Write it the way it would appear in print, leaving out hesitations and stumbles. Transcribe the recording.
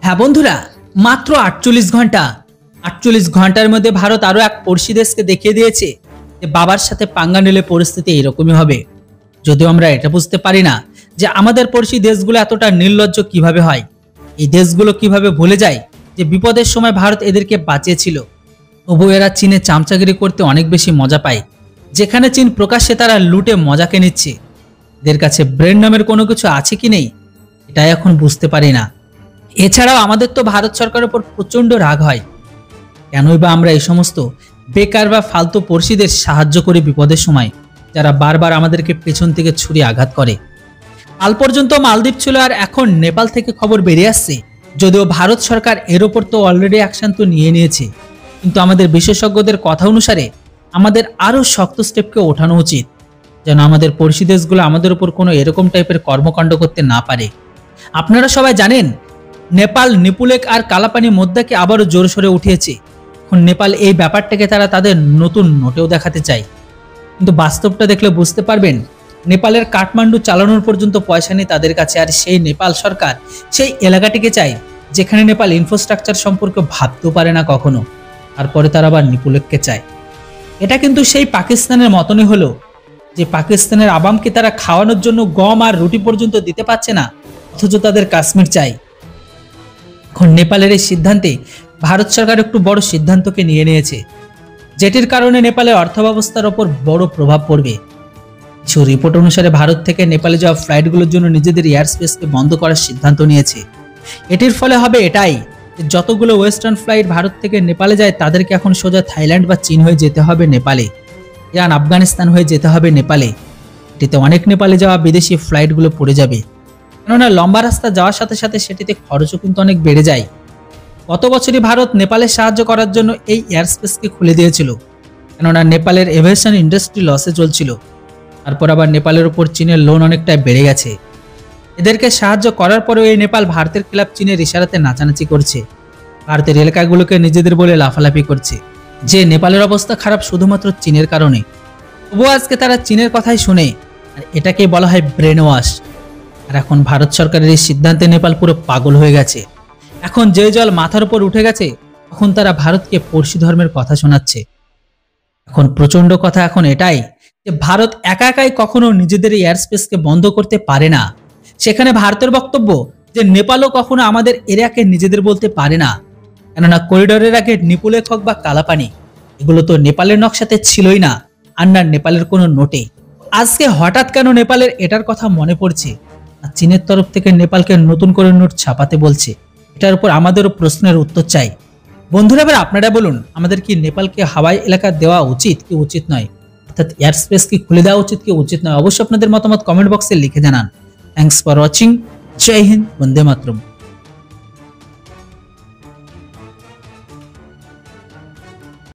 হ্যাঁ বন্ধুরা, মাত্র 48 ঘন্টার মধ্যে ভারত আরো এক পড়শি দেশকে দেখিয়ে দিয়েছে যে বাবার সাথে পাঙ্গা নিলে পরিস্থিতি এরকমই হবে। যদিও আমরা এটা বুঝতে পারি না যে আমাদের পড়শি দেশগুলো এতটা নির্লজ্জ কিভাবে হয়। এই দেশগুলো কিভাবে ভুলে যায় যে বিপদের সময় ভারত এদেরকে বাঁচিয়েছিল। তবু এরা চীনে চামচাগিরি করতে অনেক বেশি মজা পায়। যেখানে চীন প্রকাশ্যে তারা লুটে মজাকে নিচ্ছে, এদের কাছে ব্রেন নামের কোনো কিছু আছে কি নেই এটাই এখন বুঝতে পারি না। এছাড়াও আমাদের তো ভারত সরকারের উপর প্রচন্ড রাগ হয়। কেনই বা আমরা এই সমস্ত বেকার বা ফালতু পড়শিদের সাহায্য করি বিপদের সময়, যারা বারবার আমাদেরকে পেছন থেকে ছুরি আঘাত করে। কাল পর্যন্ত মালদ্বীপ ছিল, আর এখন নেপাল থেকে খবর বেরিয়ে আসছে। যদিও ভারত সরকার এর ওপর তো অলরেডি অ্যাকশন তো নিয়ে নিয়েছে, কিন্তু আমাদের বিশেষজ্ঞদের কথা অনুসারে আমাদের আরো শক্ত স্টেপকে ওঠানো উচিত, যেন আমাদের পড়শি দেশগুলো আমাদের উপর কোনো এরকম টাইপের কর্মকাণ্ড করতে না পারে। আপনারা সবাই জানেন নেপাল নিপুলেক আর কালাপানি মোদ্দাকে আবারও জোরসোরে উঠিয়েছে। এখন নেপাল এই ব্যাপারটাকে তারা তাদের নতুন নোটেও দেখাতে চায়, কিন্তু বাস্তবটা দেখলে বুঝতে পারবেন নেপালের কাঠমান্ডু চালানোর পর্যন্ত পয়সা নেই তাদের কাছে। আর সেই নেপাল সরকার সেই এলাকাটিকে চায় যেখানে নেপাল ইনফ্রাস্ট্রাকচার সম্পর্কে ভাবতেও পারে না কখনো, তারপরে তারা আবার নিপুলেককে চায়। এটা কিন্তু সেই পাকিস্তানের মতনই হলো, যে পাকিস্তানের আবামকে তারা খাওয়ানোর জন্য গম আর রুটি পর্যন্ত দিতে পারছে না, অথচ তাদের কাশ্মীর চাই। এখন নেপালের এই সিদ্ধান্তে ভারত সরকার একটু বড় সিদ্ধান্তকে নিয়ে নিয়েছে, যেটির কারণে নেপালের অর্থব্যবস্থার ওপর বড় প্রভাব পড়বে। কিছু রিপোর্ট অনুসারে ভারত থেকে নেপালে যাওয়া ফ্লাইটগুলোর জন্য নিজেদের এয়ার স্পেসকে বন্ধ করার সিদ্ধান্ত নিয়েছে। এটির ফলে হবে এটাই যে যতগুলো ওয়েস্টার্ন ফ্লাইট ভারত থেকে নেপালে যায় তাদেরকে এখন সোজা থাইল্যান্ড বা চীন হয়ে যেতে হবে নেপালে, ইরান আফগানিস্তান হয়ে যেতে হবে নেপালে। এটিতে অনেক নেপালে যাওয়া বিদেশি ফ্লাইটগুলো পড়ে যাবে, কেননা লম্বা রাস্তা যাওয়ার সাথে সাথে সেটিতে খরচও কিন্তু অনেক বেড়ে যায়। গত বছরই ভারত নেপালে সাহায্য করার জন্য এই এয়ার স্পেসকে খুলে দিয়েছিল, কেননা নেপালের এভিয়েশন ইন্ডাস্ট্রি লসে চলছিল। তারপর আবার নেপালের উপর চীনের লোন অনেকটাই বেড়ে গেছে। এদেরকে সাহায্য করার পরেও এই নেপাল ভারতের খেলাফ চীনের ইশারাতে নাচানাচি করছে, ভারতের এলাকাগুলোকে নিজেদের বলে লাফালাফি করছে যে নেপালের অবস্থা খারাপ শুধুমাত্র চীনের কারণে। তবুও আজকে তারা চীনের কথাই শুনে, আর এটাকেই বলা হয় ব্রেন ওয়াশ। আর এখন ভারত সরকারের এই সিদ্ধান্তে নেপাল পুরো পাগল হয়ে গেছে। এখন যে জল মাথার উপর উঠে গেছে, তখন তারা ভারতকে পড়শি ধর্মের কথা শোনাচ্ছে। এখন প্রচন্ড কথা এখন এটাই যে ভারত একা একাই কখনো নিজেদের এয়ার স্পেসকে বন্ধ করতে পারে না। সেখানে ভারতের বক্তব্য যে নেপালও কখনো আমাদের এরিয়াকে নিজেদের বলতে পারে না, কেননা করিডোরের আগে নিপুলেক হোক বা কালাপানি এগুলো তো নেপালের নকশাতে ছিলই না, আর না নেপালের কোনো নোটে। আজকে হঠাৎ কেন নেপালের এটার কথা মনে পড়ছে, আর চীনের তরফ থেকে নেপালকে নতুন করে নোট ছাপাতে বলছে? এটার উপর আমাদেরও প্রশ্নের উত্তর চাই। বন্ধুরা, এবার আপনারা বলুন, আমাদের কি নেপালকে হাওয়াই এলাকা দেওয়া উচিত কি উচিত নয়, অর্থাৎ এয়ার স্পেস কি খুলে দেওয়া উচিত কি উচিত নয়? অবশ্যই আপনাদের মতামত কমেন্ট বক্সে লিখে জানান। Thanks for watching. জয় হিন্দ, বন্দে মাতরম।